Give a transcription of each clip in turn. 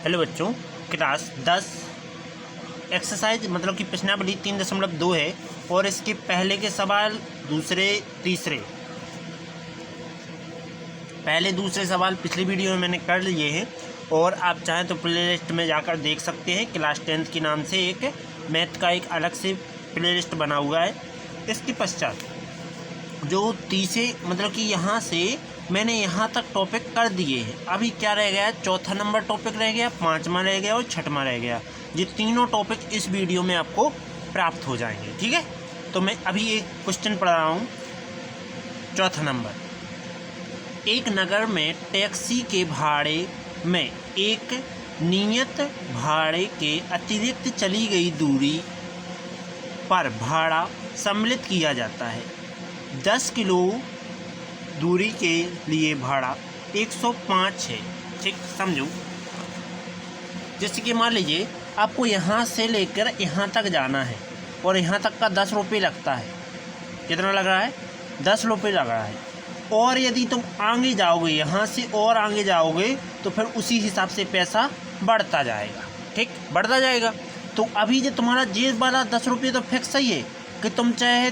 Hello बच्चों, class 10 exercise मतलब कि प्रश्नावली 3.2 है और इसके पहले के सवाल दूसरे दूसरे सवाल पिछली वीडियो में मैंने कर लिए हैं और आप चाहें तो प्लेलिस्ट में जाकर देख सकते हैं। क्लास 10 के नाम से एक मैथ का एक अलग से प्लेलिस्ट बना हुआ है। इसके पश्चात जो तीसरे मतलब कि यहाँ से मैंने यहाँ तक टॉपिक कर दिए हैं। अभी क्या रह गया है, चौथा नंबर टॉपिक रह गया, पाँचवा रह गया और छठवां रह गया। ये तीनों टॉपिक इस वीडियो में आपको प्राप्त हो जाएंगे। ठीक है, तो मैं अभी एक क्वेश्चन पढ़ रहा हूँ। चौथा नंबर, एक नगर में टैक्सी के भाड़े में एक नियत भाड़े के अतिरिक्त चली गई दूरी पर भाड़ा सम्मिलित किया जाता है। 10 किलो दूरी के लिए भाड़ा 105 है। ठीक, समझो। जैसे कि मान लीजिए आपको यहाँ से लेकर यहाँ तक जाना है और यहाँ तक का 10 रुपये लगता है। कितना लग रहा है? 10 रुपये लग रहा है। और यदि तुम आगे जाओगे, यहाँ से और आगे जाओगे तो फिर उसी हिसाब से पैसा बढ़ता जाएगा। ठीक, बढ़ता जाएगा। तो अभी जो तुम्हारा जेब वाला 10 रुपये तो फिक्स ही है कि तुम चाहे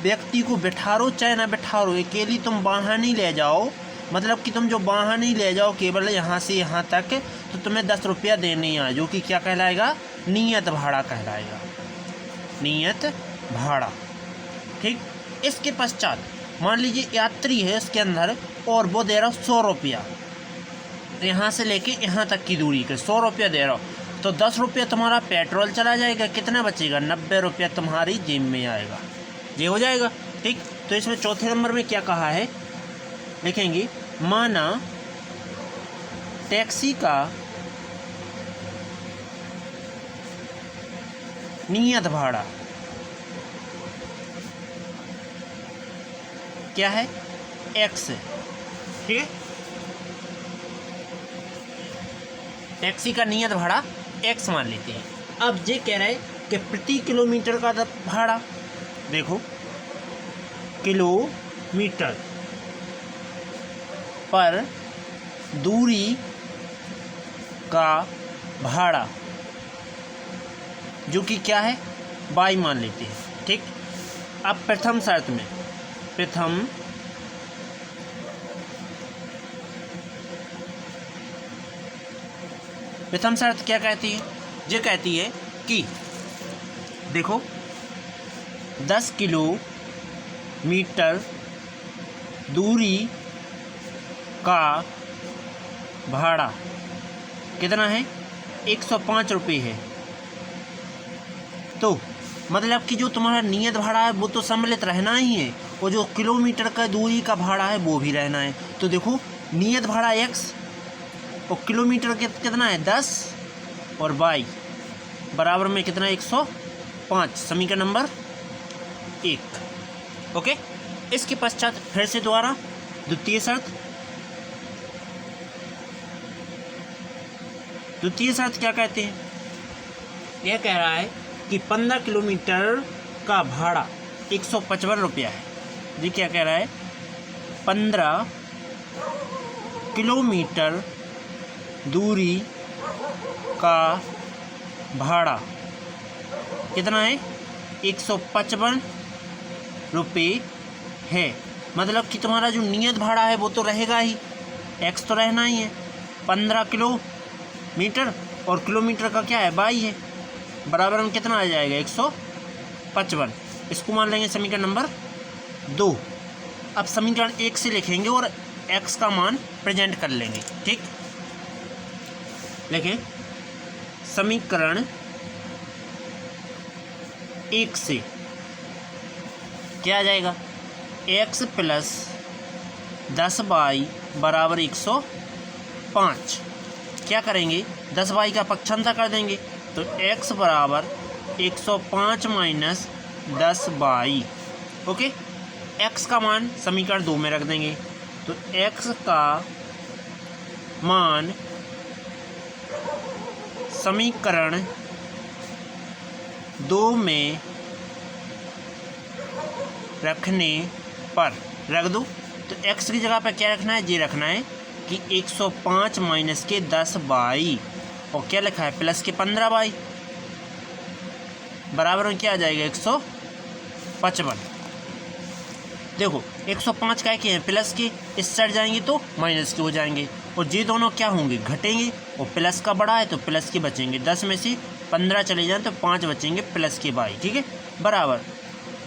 व्यक्ति को बिठा रो चाहे ना बिठा रो, अकेली तुम बाहर नहीं ले जाओ, मतलब कि तुम जो बाहर नहीं ले जाओ केवल यहाँ से यहाँ तक, तो तुम्हें 10 रुपया देने ही है, जो कि क्या कहलाएगा? नियत भाड़ा कहलाएगा, नियत भाड़ा। ठीक, इसके पश्चात मान लीजिए यात्री है इसके अंदर और वो दे रहा 100 रुपया, यहाँ से लेके यहाँ तक की दूरी के 100 रुपया दे रहा हो, तो 10 रुपया तुम्हारा पेट्रोल चला जाएगा। कितना बचेगा? 90 रुपया तुम्हारी जेब में आएगा। ये हो जाएगा। ठीक, तो इसमें चौथे नंबर में क्या कहा है, लिखेंगे माना टैक्सी का नियत भाड़ा क्या है? x। ठीक है, टैक्सी का नियत भाड़ा x मान लेते हैं। अब ये कह रहे हैं कि प्रति किलोमीटर का भाड़ा, देखो किलोमीटर पर दूरी का भाड़ा, जो कि क्या है? y मान लेते हैं। ठीक, अब प्रथम शर्त में प्रथम शर्त क्या कहती है? ये कहती है कि देखो 10 किलोमीटर दूरी का भाड़ा कितना है? 105 रुपये है। तो मतलब कि जो तुम्हारा नियत भाड़ा है वो तो सम्मिलित रहना ही है, और जो किलोमीटर का दूरी का भाड़ा है वो भी रहना है। तो देखो नियत भाड़ा x और किलोमीटर कितना है? 10 और y बराबर में कितना? 105। समीकरण नंबर 1। ओके, इसके पश्चात फिर से दोबारा द्वितीय शर्त क्या कहते हैं? यह कह रहा है कि 15 किलोमीटर का भाड़ा 155 रुपया है। जी क्या कह रहा है? 15 किलोमीटर दूरी का भाड़ा कितना है? 155 रुपये है। मतलब कि तुम्हारा जो नियत भाड़ा है वो तो रहेगा ही, x तो रहना ही है। 15 किलोमीटर और किलोमीटर का क्या है? y है, बराबर में कितना आ जाएगा? 155। इसको मान लेंगे समीकरण नंबर 2। अब समीकरण 1 से लिखेंगे और x का मान प्रेजेंट कर लेंगे। ठीक, लिखें समीकरण 1 से क्या आ जाएगा? x प्लस 10y बराबर 105। क्या करेंगे? 10y का पक्षांतर कर देंगे, तो x बराबर 105 माइनस 10y। ओके, x का मान समीकरण 2 में रख देंगे, तो x का मान समीकरण 2 में रखने पर रख दो। तो x की जगह पर क्या रखना है? ये रखना है कि 105 माइनस के 10 बाई और क्या लिखा है प्लस के 15 बाई बराबर में क्या आ जाएगा 155। देखो 105 क्या के हैं प्लस के, इस साइड जाएंगे तो माइनस के हो जाएंगे और ये दोनों क्या होंगे घटेंगे और प्लस का बड़ा है तो प्लस के बचेंगे। 10 में से 15 चले जाएँ तो 5 बचेंगे प्लस के बाई। ठीक है, बराबर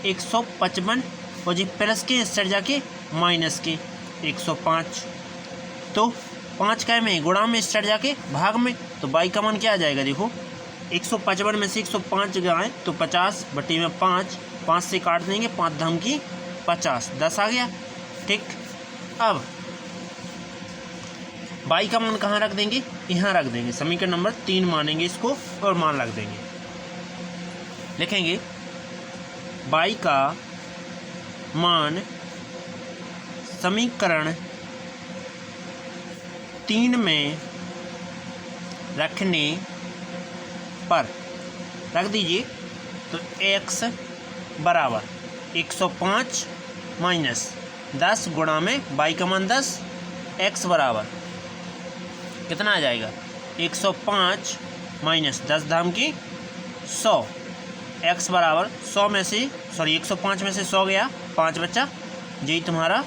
155 और जी प्लस के इस साइड जाके माइनस के 105। तो 5 काय में गुणा में इस साइड जाके भाग में, तो बाई का मान क्या आ जाएगा देखो 155 में से 105 गए तो 50 बटे में 5 से काट देंगे 5 धाम की 50 10 आ गया। ठीक, अब बाई का मान कहाँ रख देंगे यहाँ रख देंगे, समीकरण नंबर 3 मानेंगे इसको और मान रख देंगे। लिखेंगे बाई का मान समीकरण 3 में रखने पर रख दीजिए तो x बराबर 105 माइनस 10 गुणा में बाई का मान 10, x बराबर कितना आ जाएगा 105 माइनस 10 धाम की 100, x बराबर 100 में से 105 में से 100 गया 5 बच्चा, यही तुम्हारा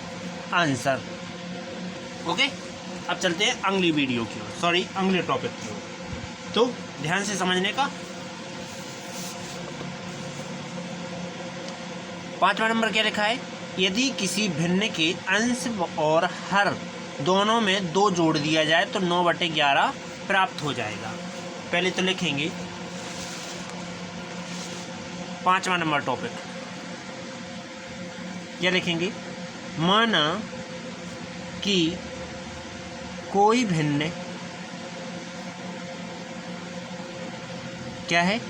आंसर। ओके, अब चलते हैं अगली वीडियो की ओर, अगले टॉपिक की ओर। तो ध्यान से समझने का। 5वां नंबर क्या लिखा है, यदि किसी भिन्न के अंश और हर दोनों में 2 जोड़ दिया जाए तो 9/11 प्राप्त हो जाएगा। पहले तो लिखेंगे 5वां नंबर टॉपिक, क्या लिखेंगे, माना कि कोई भिन्न क्या है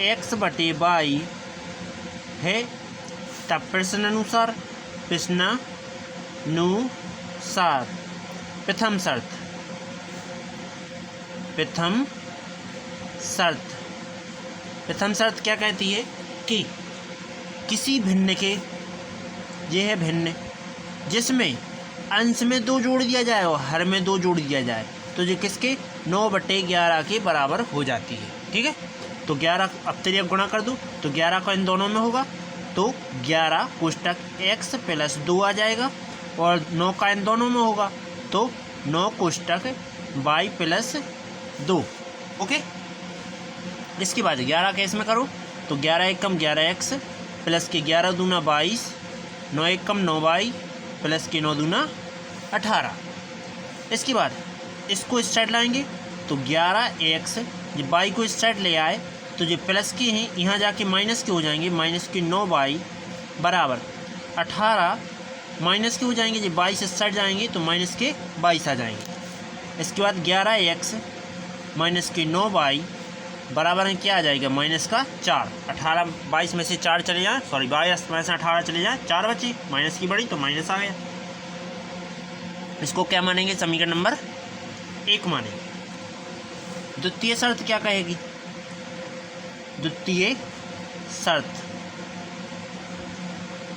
x/y है, तब प्रश्नानुसार प्रथम शर्त क्या कहती है कि किसी भिन्न के, यह है भिन्न जिसमें अंश में 2 जोड़ दिया जाए और हर में 2 जोड़ दिया जाए तो ये किसके 9/11 के बराबर हो जाती है। ठीक है, तो 11 अब तेरे गुणा कर दूँ तो 11 का इन दोनों में होगा तो 11 कोष्टक x + 2 आ जाएगा और 9 का इन दोनों में होगा तो 9 कोष्टक y + 2। ओके, इसके बाद 11 का इसमें करो तो 11 एकम 11x प्लस के 11 दूना 22, 9 एकम 9y प्लस के 9 दूना 18। इसके बाद इसको इस साइड लाएंगे तो 11x, ये y को इस साइड ले आए तो ये प्लस के हैं यहाँ जाके माइनस के हो जाएंगे, माइनस के 9y बराबर 18 माइनस के हो जाएंगे, ये 22 इस साइड जाएंगे तो माइनस के 22 आ जाएंगे। इसके बाद 11x माइनस के 9y बराबर है क्या आ जाएगा माइनस का 4। 18 22 में से 4 चले जाएँ, 22 में से 18 चले जाएँ, 4 बचे, माइनस की बड़ी तो माइनस आ गया। इसको क्या मानेंगे समीकरण नंबर 1 मानेंगे। द्वितीय शर्त क्या कहेगी, द्वितीय शर्त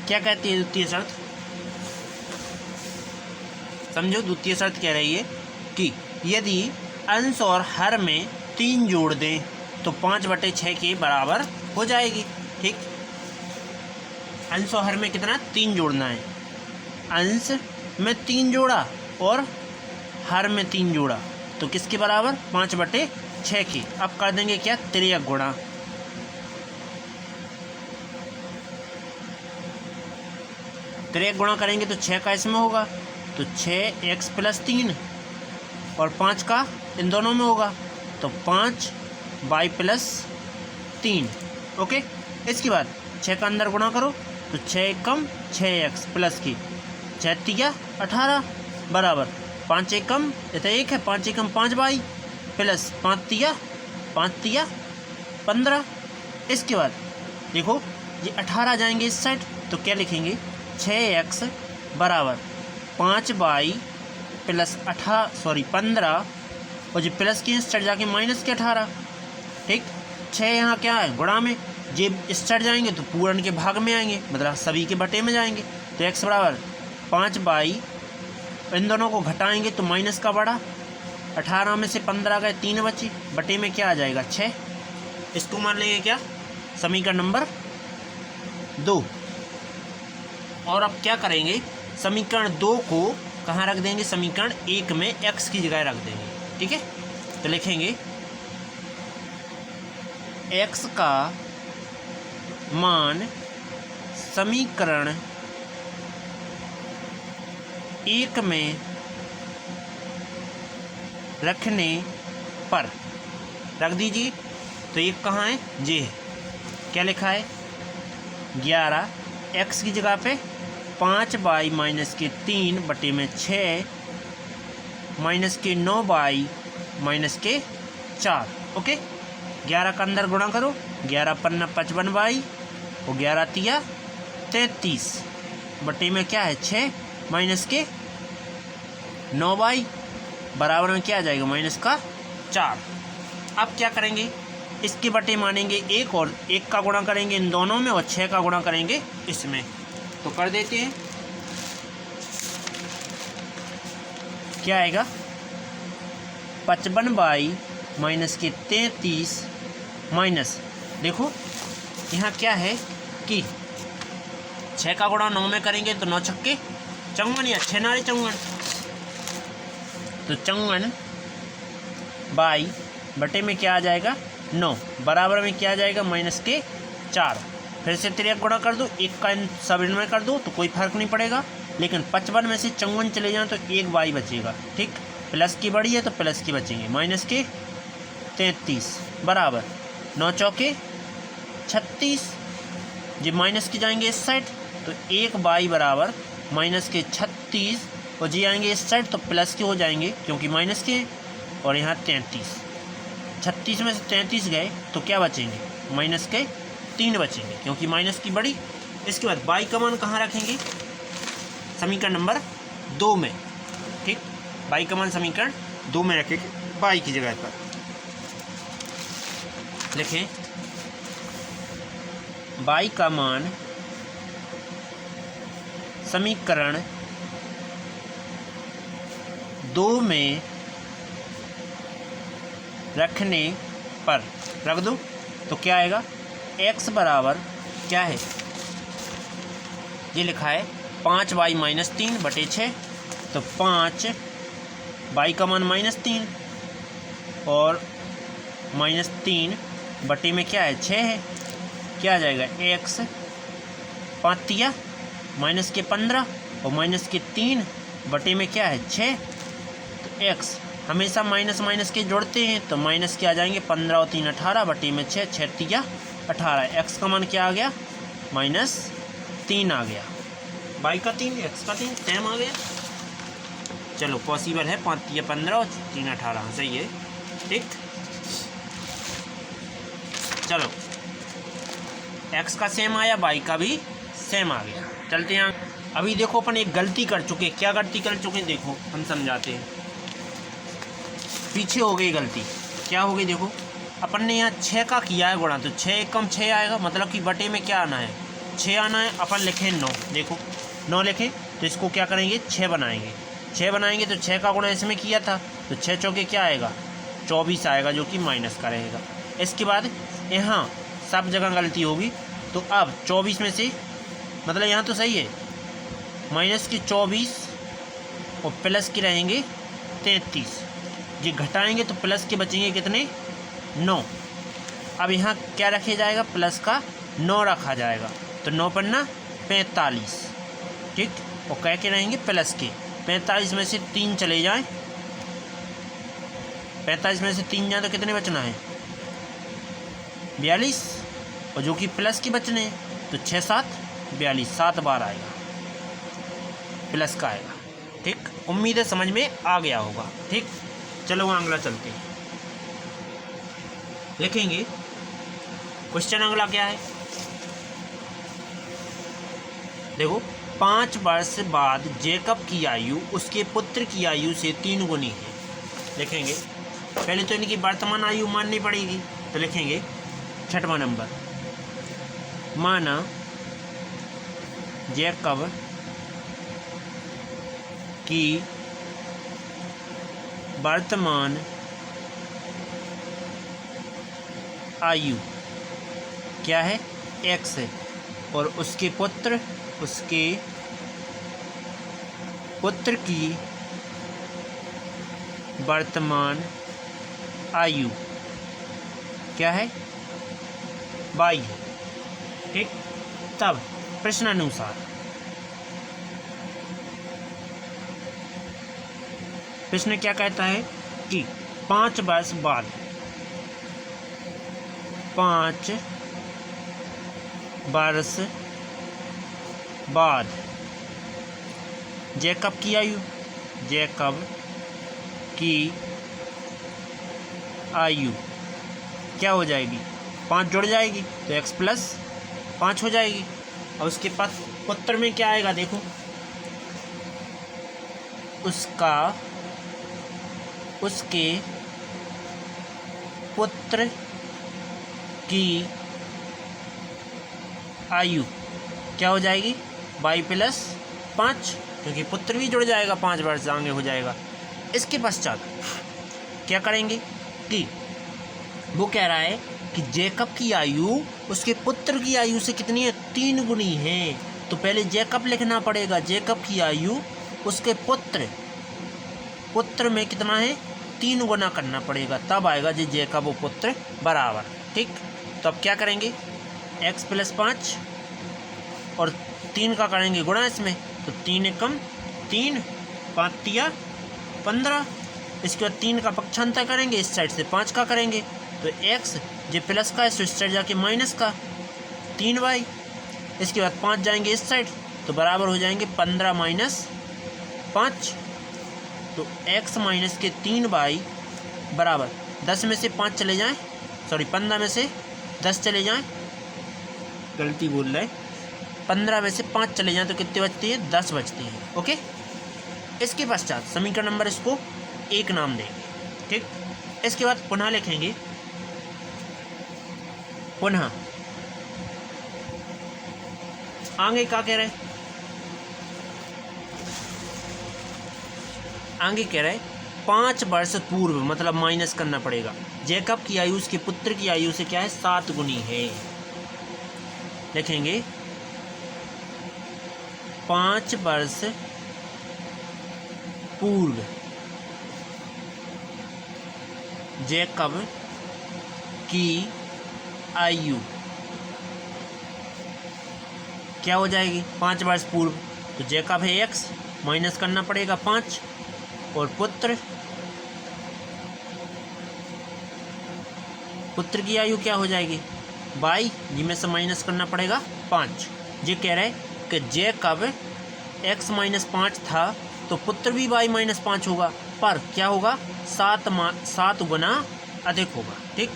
क्या कहती है, द्वितीय शर्त समझो। द्वितीय शर्त कह रही है कि यदि अंश और हर में 3 जोड़ दें तो 5/6 के बराबर हो जाएगी। ठीक, अंश और हर में कितना 3 जोड़ना है, अंश में 3 जोड़ा और हर में 3 जोड़ा तो किसके बराबर 5/6 की। अब कर देंगे क्या 3 गुणा, गुणा करेंगे तो 6 का इसमें होगा तो 6x + 3 और 5 का इन दोनों में होगा तो 5y + 3। ओके, इसके बाद 6 का अंदर गुणा करो तो 6 एकम 6x प्लस की 6 तिया 18 बराबर 5 एकम इतना 1 है, 5 एकम 5y प्लस 5 तिया 15। इसके बाद देखो ये 18 जाएंगे इस साइड तो क्या लिखेंगे 6x बराबर 5y + 15 और जो प्लस की इस साइड जाके माइनस के 18। ठीक, 6 यहाँ क्या है गुणा में, जे इस साइड जाएंगे तो पूर्ण के भाग में आएंगे, मतलब सभी के बटे में जाएंगे तो x बराबर 5y इन दोनों को घटाएंगे तो माइनस का बड़ा, 18 में से 15 गए 3 बचे, बटे में क्या आ जाएगा 6। इसको मान लेंगे क्या समीकरण नंबर 2। और अब क्या करेंगे, समीकरण 2 को कहाँ रख देंगे, समीकरण 1 में x की जगह रख देंगे। ठीक है, तो लिखेंगे x का मान समीकरण 1 में रखने पर रख दीजिए। तो ये कहाँ है, ये है। क्या लिखा है 11 x की जगह पे 5y माइनस के 3 बटे में 6 माइनस के 9y माइनस के 4। ओके, 11 का अंदर गुणा करो, 11 पन्ना 55y और 11 तिया 33 बटे में क्या है 6 माइनस के 9y बराबर में क्या आ जाएगा माइनस का 4। अब क्या करेंगे, इसके बटे मानेंगे 1 और 1 का गुणा करेंगे इन दोनों में और 6 का गुणा करेंगे इसमें। तो कर देते हैं, क्या आएगा 55y माइनस के 33 माइनस, देखो यहाँ क्या है कि 6 का गुणा 9 में करेंगे तो 9 छक्के 54 या 6 नारे 54, तो 54 बाई बटे में क्या आ जाएगा 9 बराबर में क्या आ जाएगा माइनस के 4। फिर से 3 गुणा कर दो, 1 का इन सब इनमें कर दो तो कोई फर्क नहीं पड़ेगा, लेकिन 55 में से 54 चले जाएँ तो 1 बाई बचेगा। ठीक, प्लस की बड़ी है तो प्लस की बचेंगे, माइनस के 33 बराबर 9 चौके 36, जी माइनस की जाएंगे इस साइड तो 1 बाई बराबर माइनस के 36 और जी आएंगे इस साइड तो प्लस के हो जाएंगे क्योंकि माइनस के, और यहाँ 33, 36 में से 33 गए तो क्या बचेंगे माइनस के 3 बचेंगे क्योंकि माइनस की बड़ी। इसके बाद बाई का मान कहाँ रखेंगे, समीकरण नंबर 2 में। ठीक, बाई का मान समीकरण 2 में रखेंगे, बाई की जगह पर लिखें बाई का मान समीकरण 2 में रखने पर रख दो तो क्या आएगा, x बराबर क्या है, ये लिखा है 5y माइनस 3 बटे 6, तो 5 y का मान -3 और -3 बटे में क्या है 6 है, क्या आ जाएगा x 5 तिया माइनस के 15 और माइनस के 3 बटे में क्या है 6, तो x हमेशा माइनस माइनस के जोड़ते हैं तो माइनस के आ जाएंगे 15 और 3 18 बटे में 6 6 तिया 18, x का मान क्या आ गया -3 आ गया, y का 3 x का 3 सेम आ गया। चलो पॉसिबल है, 5 तिया 15 और 3 18 सही है। ठीक, चलो x का सेम आया, y का भी सेम आ गया। चलते हैं, अभी देखो अपन एक गलती कर चुके, क्या गलती कर चुके देखो हम समझाते हैं। पीछे हो गई गलती, क्या हो गई देखो, अपन ने यहाँ 6 का किया है गुणा तो 6 एक कम 6 आएगा, मतलब कि बटे में क्या आना है 6 आना है। अपन लिखें 9, देखो 9 लिखें तो इसको क्या करेंगे 6 बनाएंगे, 6 बनाएंगे तो 6 का गुणा इसमें किया था तो 6 चौके क्या आएगा 24 आएगा जो कि माइनस का रहेगा। इसके बाद यहाँ सब जगह गलती होगी, तो अब 24 में से मतलब यहाँ तो सही है माइनस की 24 और प्लस की रहेंगे 33, ये घटाएंगे तो प्लस के बचेंगे कितने 9। अब यहाँ क्या रखे जाएगा प्लस का 9 रखा जाएगा, तो 9 पन्ना 45। ठीक, और कह के रहेंगे प्लस के 45 में से 3 चले जाएं, 45 में से 3 जाए तो कितने बचना है 42, और जो कि प्लस के बचने हैं तो 6 7 42, 7 बार आएगा प्लस का आएगा। ठीक, उम्मीद है समझ में आ गया होगा। ठीक, चलो वहाँ अगला चलते हैं, लिखेंगे क्वेश्चन अगला क्या है, देखो 5 वर्ष बाद जेकब की आयु उसके पुत्र की आयु से 3 गुनी है। लिखेंगे पहले तो इनकी वर्तमान आयु माननी पड़ेगी, तो लिखेंगे 6वां नंबर, माना जेकब की वर्तमान आयु क्या है, x है, और उसके पुत्र की वर्तमान आयु क्या है, y है। ठीक, तब प्रश्नानुसार प्रश्न क्या कहता है कि 5 वर्ष बाद 5 वर्ष बाद जैकब की आयु क्या हो जाएगी, 5 जुड़ जाएगी तो x प्लस 5 हो जाएगी। और उसके पास पुत्र में क्या आएगा, देखो उसके पुत्र की आयु क्या हो जाएगी, y प्लस 5, क्योंकि पुत्र भी जुड़ जाएगा, 5 वर्ष आगे हो जाएगा। इसके पश्चात क्या करेंगे कि वो कह रहा है कि जैकब की आयु उसके पुत्र की आयु से कितनी है, 3 गुनी है। तो पहले जैकब लिखना पड़ेगा, जैकब की आयु उसके पुत्र में कितना है, 3 गुना करना पड़ेगा, तब आएगा जी जैकब और पुत्र बराबर। ठीक, तो अब क्या करेंगे, x प्लस 5 और 3 का करेंगे गुणा इसमें, तो 3 एकम 3, 5 तिया 15। इसके बाद 3 का पक्षांतर करेंगे, इस साइड से 5 का करेंगे, तो x जो प्लस का है तो इस साइड जाके माइनस का 3y। इसके बाद 5 जाएंगे इस साइड तो बराबर हो जाएंगे 15 माइनस 5, तो x माइनस के 3y बराबर 10 में से 5 चले जाएं, 15 में से 10 चले जाएं, गलती बोल रहे, 15 में से 5 चले जाएं तो कितने बचती है, 10 बचती है। ओके, इसके पश्चात समीकरण नंबर इसको 1 नाम देंगे। ठीक, इसके बाद पुनः लिखेंगे, पुनः आगे क्या कह रहे हैं, आगे कह रहे 5 वर्ष पूर्व, मतलब माइनस करना पड़ेगा। जैकब की आयु उसके पुत्र की आयु से क्या है, 7 गुनी है। लिखेंगे 5 वर्ष पूर्व जैकब की आयु क्या हो जाएगी, 5 वर्ष पूर्व, तो जैकब है x, माइनस करना पड़ेगा 5, और पुत्र की आयु क्या हो जाएगी, y, जिसमें से माइनस करना पड़ेगा 5। ये कह रहे हैं कि जैकब x माइनस 5 था तो पुत्र भी y माइनस 5 होगा, पर क्या होगा, 7 गुना अधिक होगा। ठीक,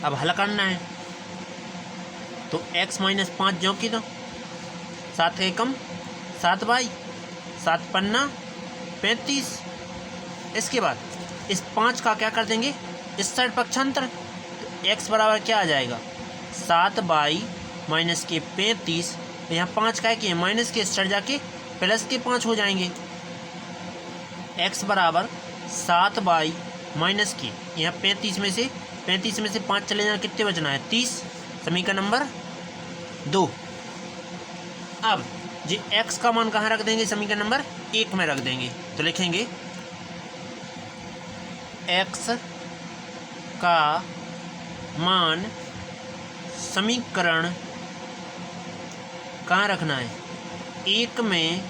अब हल करना है, तो x माइनस 5 जो की तो 7 एकम 7y, 7 पन्ना 35। इसके बाद इस 5 का क्या कर देंगे, इस साइड पक्षांतर, तो x बराबर क्या आ जाएगा, 7y माइनस के 35, यहाँ 5 का है कि माइनस के, इस साइड जाके प्लस के 5 हो जाएंगे। x बराबर 7y माइनस के, यहाँ 35 में से 5 चले जाए, कितने बचना है, 30। समीकरण नंबर 2। अब जी x का मान कहाँ रख देंगे, समीकरण नंबर 1 में रख देंगे, तो लिखेंगे x का मान समीकरण कहाँ रखना है, 1 में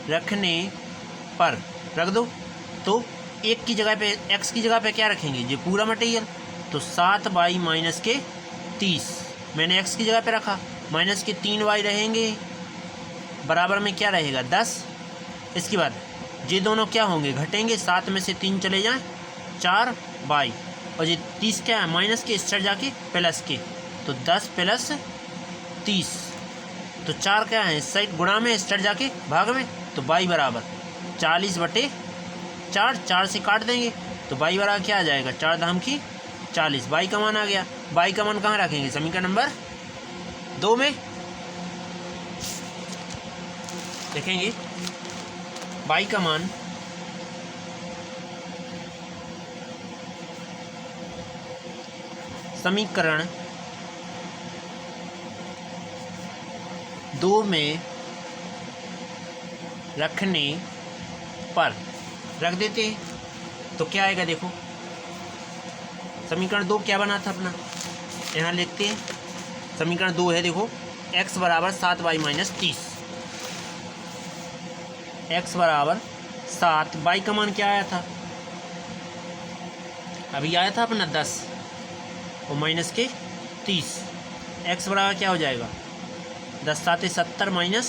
रखने पर रख दो, तो 1 की जगह पे, x की जगह पे क्या रखेंगे, ये पूरा मटेरियल, तो 7y माइनस के 30 मैंने x की जगह पे रखा, माइनस के 3y रहेंगे, बराबर में क्या रहेगा 10। इसके बाद ये दोनों क्या होंगे, घटेंगे, 7 में से 3 चले जाएं, 4y, और ये 30 क्या है, माइनस के, इस साइड जाके प्लस के, तो 10 प्लस 30, तो 4 क्या है, इस साइड गुणा में, इस साइड जाके भाग में, तो y बराबर 40/4, 4 से काट देंगे, तो y बराबर क्या आ जाएगा, 4 धाम की 40, y का मान आ गया। y का मान कहाँ रखेंगे, समीकरण नंबर 2 में। देखेंगे y का मान समीकरण 2 में रखने पर रख देते हैं तो क्या आएगा। देखो समीकरण 2 क्या बना था अपना, यहाँ लिखते हैं। समीकरण 2 है, देखो x बराबर 7y माइनस 30, x बराबर 7, y का मान क्या आया था, अभी आया था अपना 10 और माइनस के 30, x बराबर क्या हो जाएगा 10 7 70 माइनस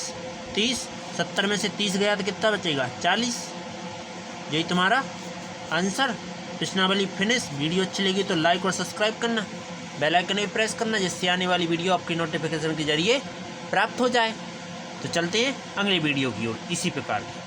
30, 70 में से 30 गया तो कितना बचेगा 40। यही तुम्हारा आंसर। प्रश्नावली फिनिश। वीडियो अच्छी लगी तो लाइक और सब्सक्राइब करना, बेल आइकन भी प्रेस करना, जिससे आने वाली वीडियो आपकी नोटिफिकेशन के जरिए प्राप्त हो जाए। तो चलते हैं अगले वीडियो की ओर इसी प्रकार की।